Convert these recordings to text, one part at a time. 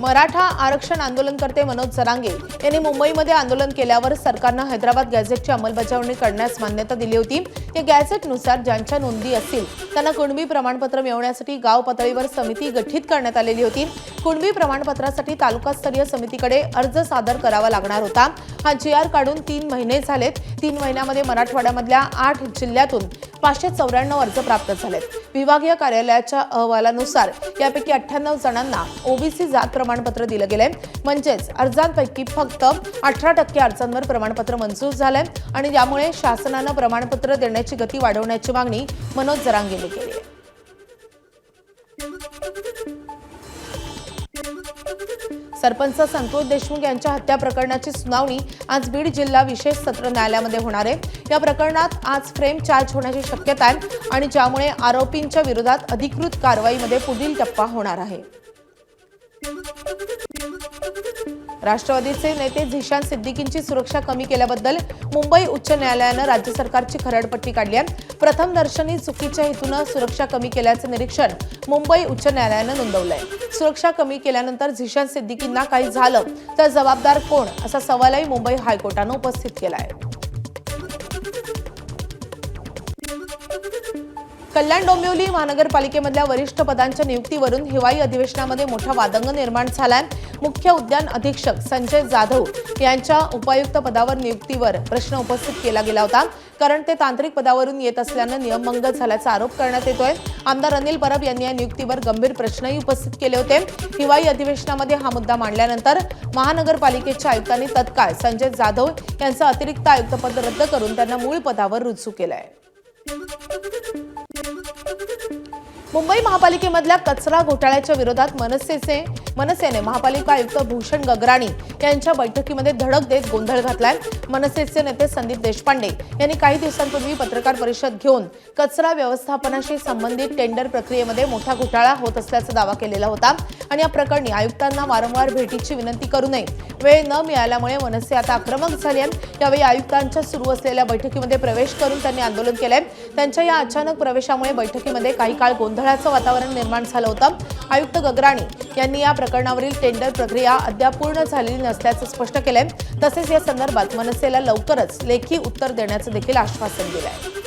मराठा आरक्षण आंदोलनकर्ते मनोज जरांगे यांनी मुंबईमध्ये आंदोलन केल्यावर सरकारने हैदराबाद गॅझेटची अंमलबजावणी करण्यास मान्यता दिली होती। या गॅझेटनुसार ज्यांच्या नोंदी असतील त्यांना कुणबी प्रमाणपत्र मिळवण्यासाठी गाव पातळीवर समिती गठीत करण्यात आलेली होती। कुणबी प्रमाणपत्रासाठी तालुकास्तरीय समितीकडे अर्ज सादर करावा लागणार होता। हा जीआर काढून 3 महिने झालेत। 3 महिन्यामध्ये मराठवाड्यामधल्या 8 जिल्ह्यातून 594 अर्ज प्राप्त झालेत। विभागीय कार्यालयाच्या अहवालानुसार यापैकी 98 जणांना ओबीसी जात प्रमाणपत्र दिले गेले, म्हणजेच अर्जांपैकी फक्त 18% अर्जांवर प्रमाणपत्र मंजूर झाले आणि यामुळे शासनाने प्रमाणपत्र देण्याची गती वाढवण्याची मागणी मनोज जरांगे यांनी केली आहे। सरपंच संतोष देशमुख यांच्या हत्या प्रकरणाची सुनावणी आज बीड जिल्हा विशेष सत्र न्यायालयामध्ये होणार आहे। या प्रकरणात आज फ्रेम चार्ज होण्याची शक्यता आहे आणि ज्यामुळे आरोपींच्या विरोधात अधिकृत कारवाईमध्ये पुढील टप्पा होणार आहे। राष्ट्रवादीचे नेते झिशान सिद्दीकींची सुरक्षा कमी केल्याबद्दल मुंबई उच्च न्यायालयाने राज्य सरकारची खरडपट्टी काढली आहे। प्रथम दर्शनी चुकीच्या हेतूने सुरक्षा कमी केल्याचे निरीक्षण मुंबई उच्च न्यायालयाने नोंदवले आहे। सुरक्षा कमी केल्यानंतर झिशान सिद्दीकींना काही झालं तर जबाबदार कोण असा सवालही मुंबई हायकोर्टाने उपस्थित केला आहे। कल्याण डोंबिवली महानगरपालिकेमधल्या वरिष्ठ पदांच्या नियुक्तीवरून हिवाळी अधिवेशनामध्ये मोठा वादंग निर्माण झालाय। मुख्य उद्यान अधीक्षक संजय जाधव यांच्या उपायुक्त पदावर नियुक्तीवर प्रश्न उपस्थित केला गेला होता, कारण ते तांत्रिक पदावरून येत असल्याने नियमभंग झाल्याचा आरोप करण्यात येतोय। आमदार अनिल परब यांनी या नियुक्तीवर गंभीर प्रश्नही उपस्थित केले होते। हिवाळी अधिवेशनामध्ये हा मुद्दा मांडल्यानंतर महानगरपालिकेच्या आयुक्तांनी तत्काळ संजय जाधव यांचं अतिरिक्त आयुक्तपद रद्द करून त्यांना मूळ पदावर रुजू केलंय। मुंबई महापालिकेमधल्या कचरा घोटाळ्याच्या विरोधात मनसेने महापालिका आयुक्त भूषण गगराणी यांच्या बैठकीमध्ये धडक देत गोंधळ घातलाय। मनसेचे नेते संदीप देशपांडे यांनी काही दिवसांपूर्वी पत्रकार परिषद घेऊन कचरा व्यवस्थापनाशी संबंधित टेंडर प्रक्रियेमध्ये मोठा घोटाळा होत असल्याचा दावा केलेला होता आणि या प्रकरणी आयुक्तांना वारंवार भेटीची विनंती करू नये वेळ न मिळाल्यामुळे मनसे आता आक्रमक झाले आहे। यावेळी आयुक्तांच्या सुरू असलेल्या बैठकीमध्ये प्रवेश करून त्यांनी आंदोलन केलंय। त्यांच्या या अचानक प्रवेशामुळे बैठकीमध्ये काही काळ गोंधळाचं वातावरण निर्माण झालं होतं। आयुक्त गगराणी यांनी या प्रकरणावरील टेंडर प्रक्रिया अद्याप पूर्ण झालेली नसल्याचं स्पष्ट केलंय। तसेच या संदर्भात मनसेला लवकरच लेखी उत्तर देण्याचं देखील आश्वासन दिलंय।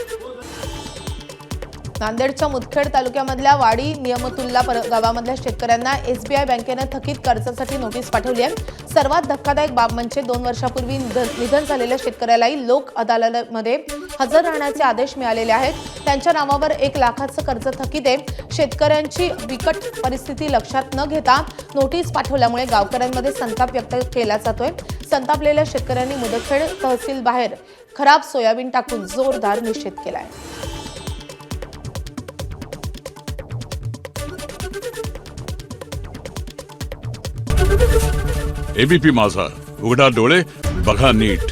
नांदेडच्या मुदखेड तालुक्यामधल्या वाडी नियमतुल्ला गावामधल्या शेतकऱ्यांना एसबीआय बँकेने थकीत कर्जासाठी नोटीस पाठवली आहे। सर्वात धक्कादायक बाब म्हणजे 2 वर्षापूर्वी निधन झालेल्या शेतकऱ्यालाही लोक अदालतमध्ये हजर राहण्याचे आदेश मिळालेले आहेत। त्यांच्या नावावर 1 लाखाचं कर्ज थकीत आहे। शेतकऱ्यांची बिकट परिस्थिती लक्षात न घेता नोटीस पाठवल्यामुळे गावकऱ्यांमध्ये संताप व्यक्त केला जातोय। संतापलेल्या शेतकऱ्यांनी मुदखेड तहसील बाहेर खराब सोयाबीन टाकून जोरदार निषेध केलाय। एबीपी माझा, उघडा डोळे बघा नीट।